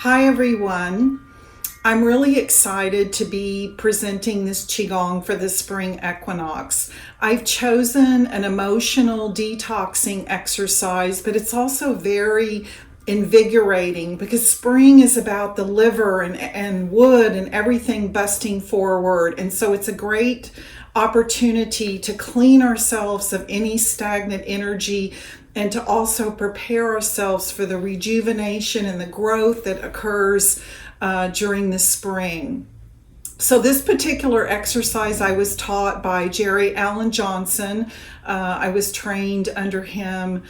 Hi everyone. I'm really excited to be presenting this Qigong for the Spring Equinox. I've chosen an emotional detoxing exercise, but it's also very invigorating because spring is about the liver and wood and everything busting forward. And so it's a great opportunity to clean ourselves of any stagnant energy and to also prepare ourselves for the rejuvenation and the growth that occurs during the spring. So this particular exercise I was taught by Jerry Allen Johnson. I was trained under him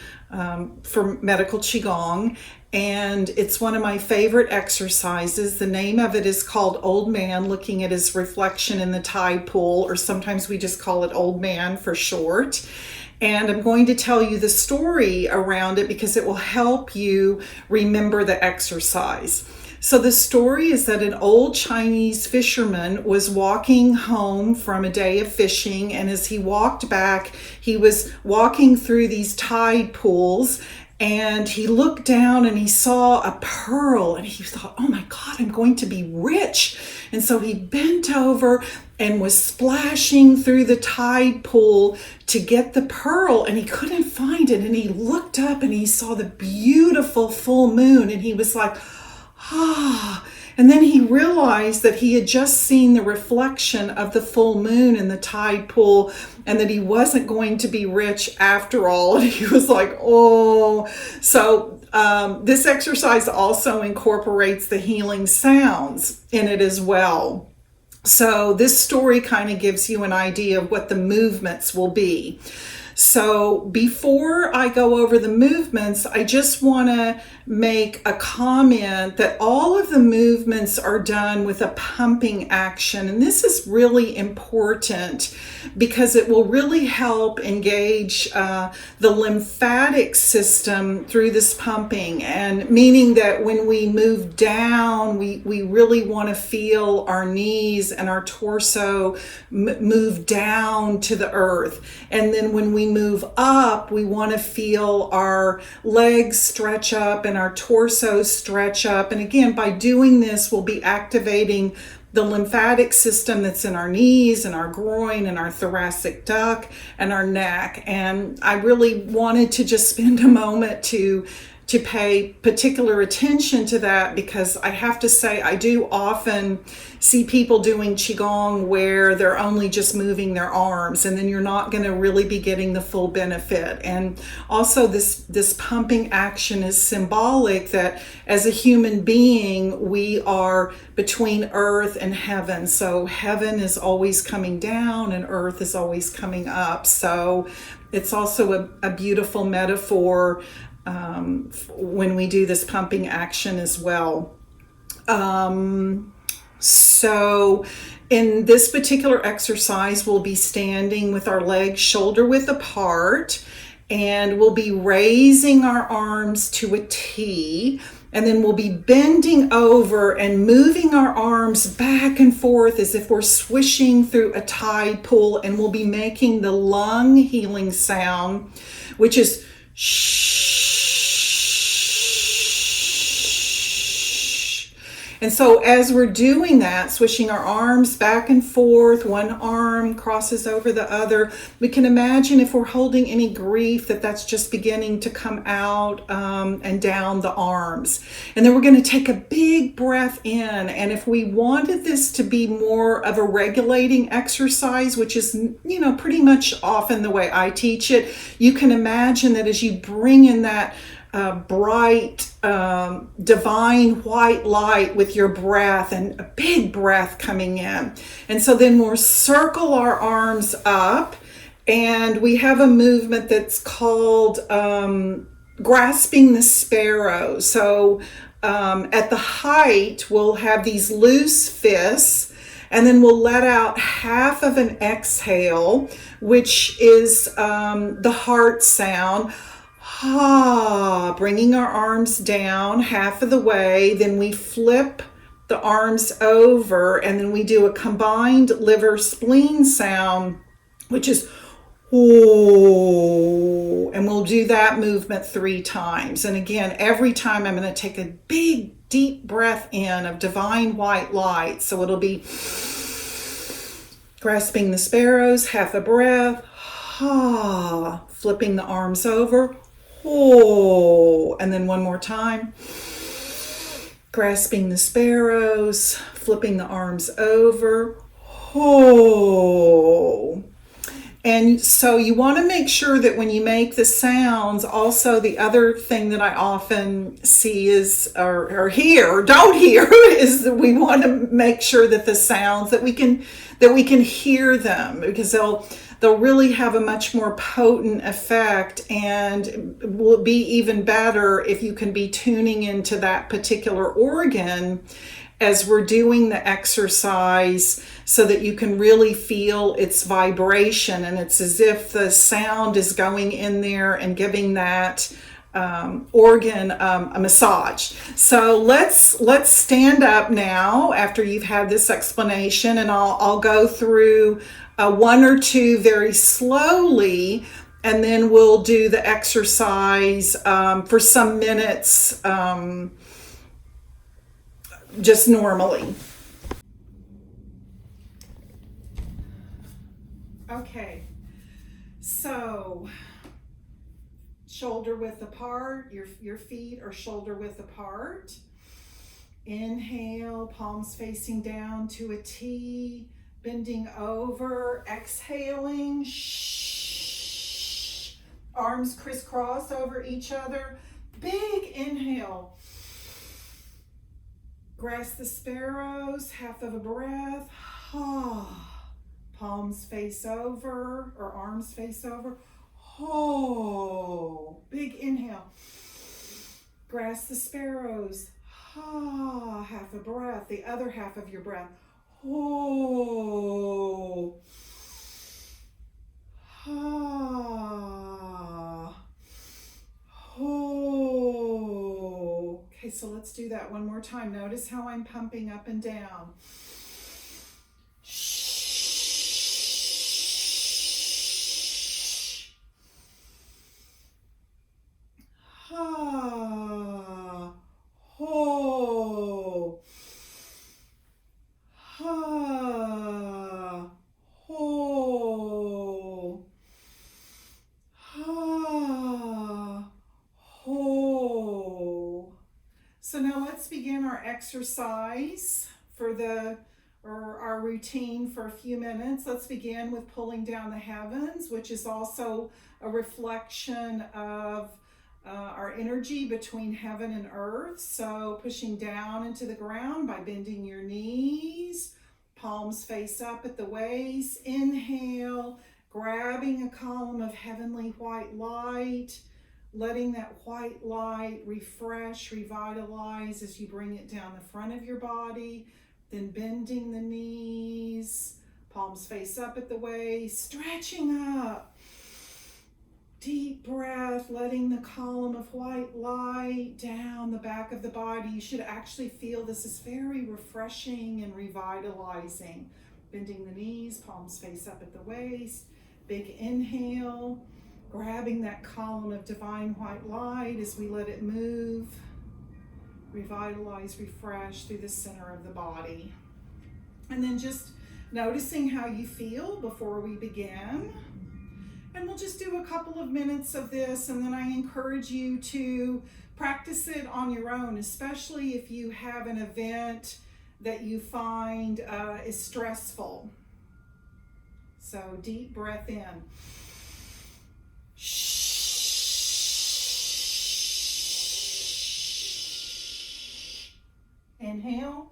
for Medical Qigong, and it's one of my favorite exercises. The name of it is called Old Man Looking at His Reflection in the Tide Pool, or sometimes we just call it Old Man for short. And I'm going to tell you the story around it because it will help you remember the exercise. So the story is that an old Chinese fisherman was walking home from a day of fishing, and as he walked back, he was walking through these tide pools, and he looked down and he saw a pearl, and he thought, oh my God, I'm going to be rich. And so he bent over and was splashing through the tide pool to get the pearl, and he couldn't find it. And he looked up and he saw the beautiful full moon, and he was like, ah. And then he realized that he had just seen the reflection of the full moon in the tide pool and that he wasn't going to be rich after all. And he was like, oh. So this exercise also incorporates the healing sounds in it as well. So this story kind of gives you an idea of what the movements will be. So before I go over the movements, I just want to make a comment that all of the movements are done with a pumping action. And this is really important because it will really help engage the lymphatic system through this pumping. And meaning that when we move down, we really want to feel our knees and our torso move down to the earth. And then when we move up, we want to feel our legs stretch up and our torso stretch up. And again, by doing this, we'll be activating the lymphatic system that's in our knees and our groin and our thoracic duct and our neck. And I really wanted to just spend a moment to pay particular attention to that, because I have to say I do often see people doing Qigong where they're only just moving their arms, and then you're not going to really be getting the full benefit. And also this pumping action is symbolic that as a human being, we are between earth and heaven. So heaven is always coming down and earth is always coming up. So it's also a beautiful metaphor when we do this pumping action as well. So in this particular exercise, we'll be standing with our legs shoulder width apart, and we'll be raising our arms to a T, and then we'll be bending over and moving our arms back and forth as if we're swishing through a tide pool, and we'll be making the lung healing sound, which is shh. And so as we're doing that, swishing our arms back and forth, one arm crosses over the other, we can imagine if we're holding any grief that's just beginning to come out and down the arms. And then we're going to take a big breath in. And if we wanted this to be more of a regulating exercise, which is, pretty much often the way I teach it, you can imagine that as you bring in that bright, divine white light with your breath, and a big breath coming in. And so then we'll circle our arms up, and we have a movement that's called grasping the sparrow. So at the height, we'll have these loose fists, and then we'll let out half of an exhale, which is the heart sound. Ah, bringing our arms down half of the way. Then we flip the arms over, and then we do a combined liver spleen sound, which is ooh. And we'll do that movement 3 times. And again, every time I'm going to take a big deep breath in of divine white light. So it'll be grasping the sparrows, half a breath, flipping the arms over, and then one more time. Grasping the sparrows, flipping the arms over, And so you want to make sure that when you make the sounds, also the other thing that I often see is, or hear, don't hear, is that we want to make sure that the sounds, that we can hear them, because they'll really have a much more potent effect, and will be even better if you can be tuning into that particular organ as we're doing the exercise, so that you can really feel its vibration, and it's as if the sound is going in there and giving that organ a massage. So let's stand up now after you've had this explanation, and I'll go through one or two very slowly, and then we'll do the exercise for some minutes just normally. Okay, so shoulder width apart, your feet are shoulder width apart. Inhale, palms facing down to a T, bending over, exhaling, arms crisscross over each other. Big inhale. Grasp the sparrows, half of a breath. Palms face over, or arms face over. Big inhale. Grasp the sparrows. Half a breath. The other half of your breath. Okay, so let's do that one more time. Notice how I'm pumping up and down. So now let's begin our exercise for our routine for a few minutes. Let's begin with pulling down the heavens, which is also a reflection of our energy between heaven and earth. So pushing down into the ground by bending your knees, palms face up at the waist. Inhale, grabbing a column of heavenly white light, letting that white light refresh, revitalize as you bring it down the front of your body. Then bending the knees, palms face up at the waist, stretching up. Deep breath, letting the column of white light down the back of the body. You should actually feel this is very refreshing and revitalizing. Bending the knees, palms face up at the waist. Big inhale, grabbing that column of divine white light as we let it move, revitalize, refresh through the center of the body. And then just noticing how you feel before we begin. And we'll just do a couple of minutes of this, and then I encourage you to practice it on your own, especially if you have an event that you find is stressful. So deep breath in. Inhale.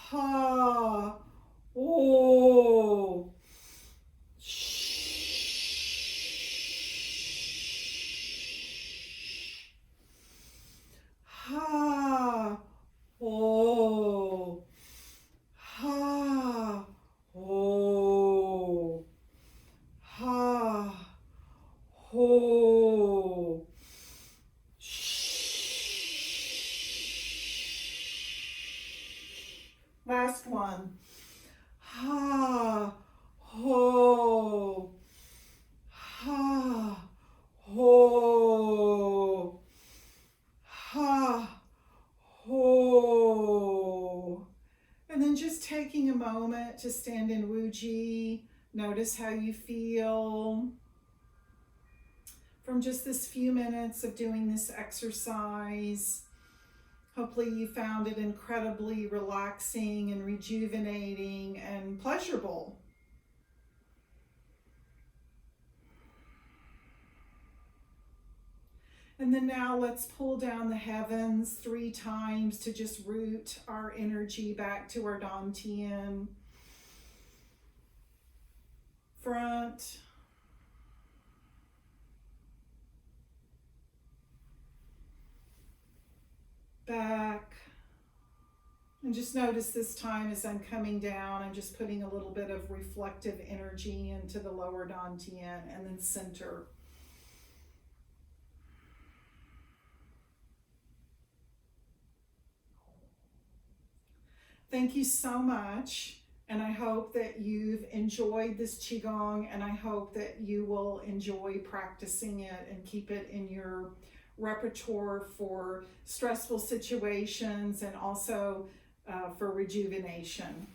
ha, oh, ha, oh, ha, oh, ha, ho. Last one. Ha, ho, ha, ho, ha, ho. And then just taking a moment to stand in Wuji. Notice how you feel from just this few minutes of doing this exercise. Hopefully you found it incredibly relaxing and rejuvenating and pleasurable. And then now let's pull down the heavens 3 times to just root our energy back to our Dantian. Front. Back. And just notice this time as I'm coming down, I'm just putting a little bit of reflective energy into the lower Dantian, and then center. Thank you so much, and I hope that you've enjoyed this Qigong, and I hope that you will enjoy practicing it and keep it in your repertoire for stressful situations and also for rejuvenation.